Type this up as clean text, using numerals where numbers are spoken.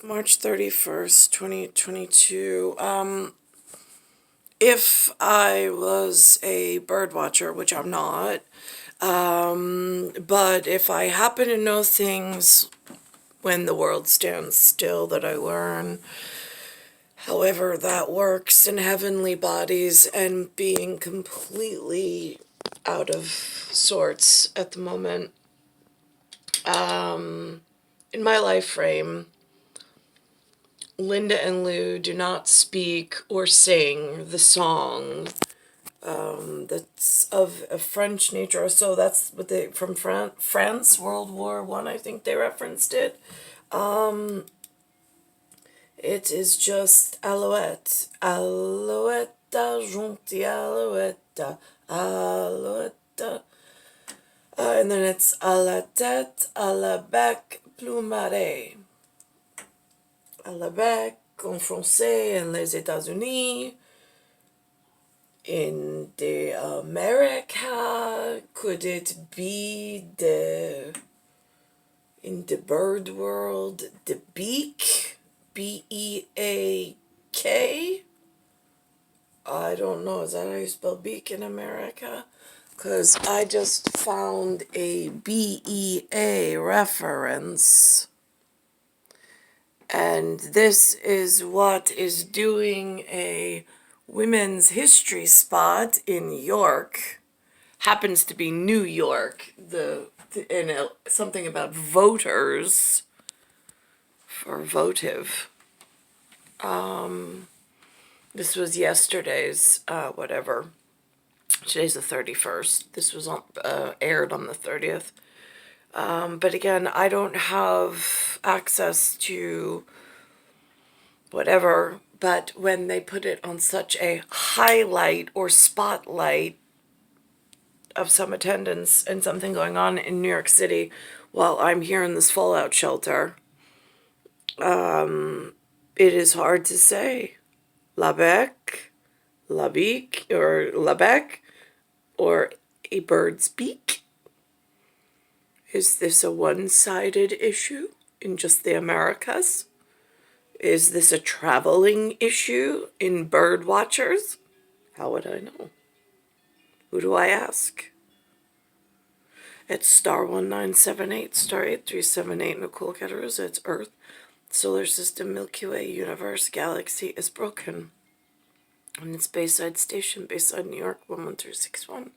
March 31st, 2022. If I was a bird watcher, which I'm not, but if I happen to know things when the world stands still that I learn, however that works in heavenly bodies and being completely out of sorts at the moment, in my life frame, Linda and Lou do not speak or sing the song that's of a French nature. So that's what they from France, World War One. I think they referenced it. It is just alouette, alouette, gentille alouette, alouette, and then it's à la tête, à la bec plumaré, à la bec en français in les États-Unis. In the America, could it be in the bird world, the beak, B-E-A-K? I don't know, is that how you spell beak in America? Because I just found a B-E-A reference. And this is what is doing a women's history spot in York. Happens to be New York. Something about voters for votive. This was yesterday's whatever. Today's the 31st. This was aired on the 30th. But again, I don't have access to whatever, but when they put it on such a highlight or spotlight of some attendance and something going on in New York City while I'm here in this fallout shelter, it is hard to say. La Beck, La Beak, or La Beck, or a bird's beak? Is this a one-sided issue in just the Americas? Is this a traveling issue in bird watchers? How would I know? Who do I ask? It's star 1978, star 8378, Nicole, Cattaruzza. It's Earth, solar system, Milky Way, universe, galaxy is broken. And it's Bayside Station, Bayside, New York, 11361.